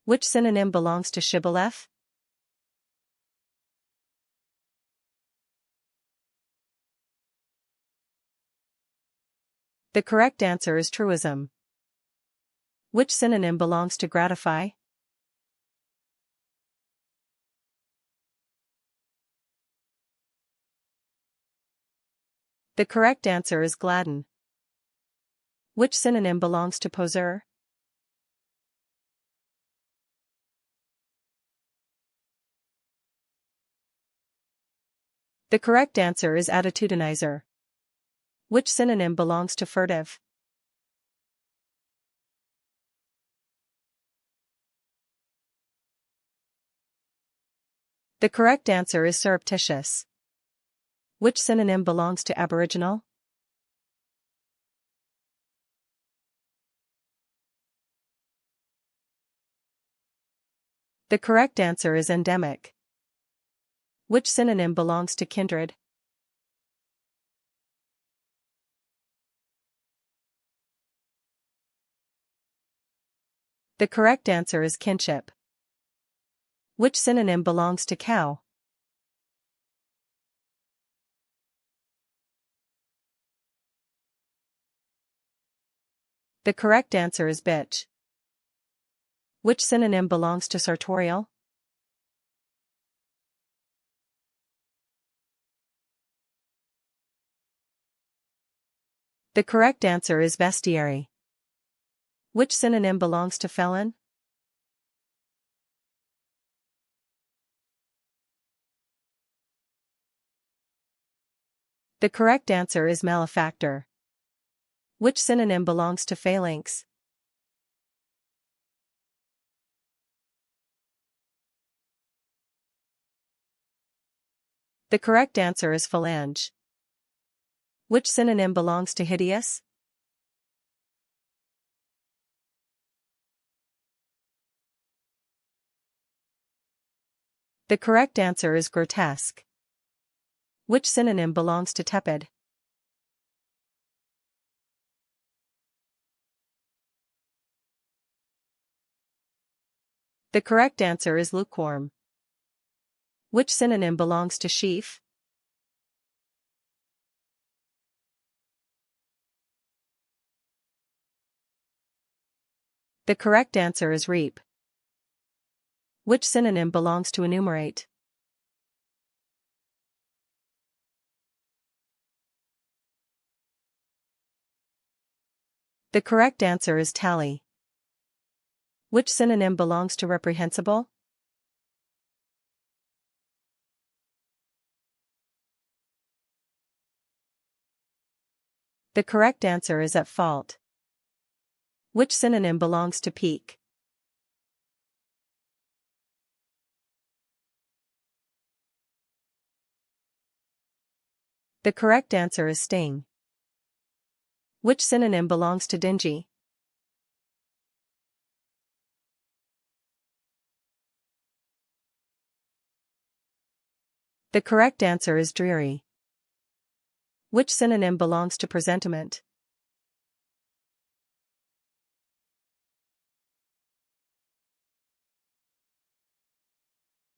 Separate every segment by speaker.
Speaker 1: Which synonym belongs to shibboleth? The correct answer is truism. Which synonym belongs to gratify? The correct answer is gladden. Which synonym belongs to poseur? The correct answer is attitudinizer. Which synonym belongs to furtive? The correct answer is surreptitious. Which synonym belongs to aboriginal? The correct answer is endemic. Which synonym belongs to kindred? The correct answer is kinship. Which synonym belongs to cow? The correct answer is bitch. Which synonym belongs to sartorial? The correct answer is vestiary. Which synonym belongs to felon? The correct answer is malefactor. Which synonym belongs to phalanx? The correct answer is phalange. Which synonym belongs to hideous? The correct answer is grotesque. Which synonym belongs to tepid? The correct answer is lukewarm. Which synonym belongs to sheaf? The correct answer is reap. Which synonym belongs to enumerate? The correct answer is tally. Which synonym belongs to reprehensible? The correct answer is at fault. Which synonym belongs to pique? The correct answer is sting. Which synonym belongs to dingy? The correct answer is dreary. Which synonym belongs to presentiment?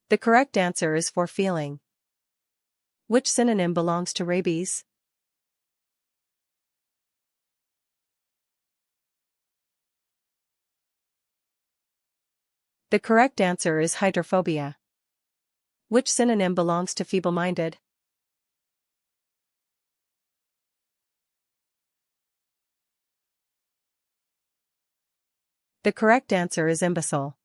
Speaker 1: The correct answer is forefeeling. Which synonym belongs to rabies? The correct answer is hydrophobia. Which synonym belongs to feeble-minded? The correct answer is imbecile.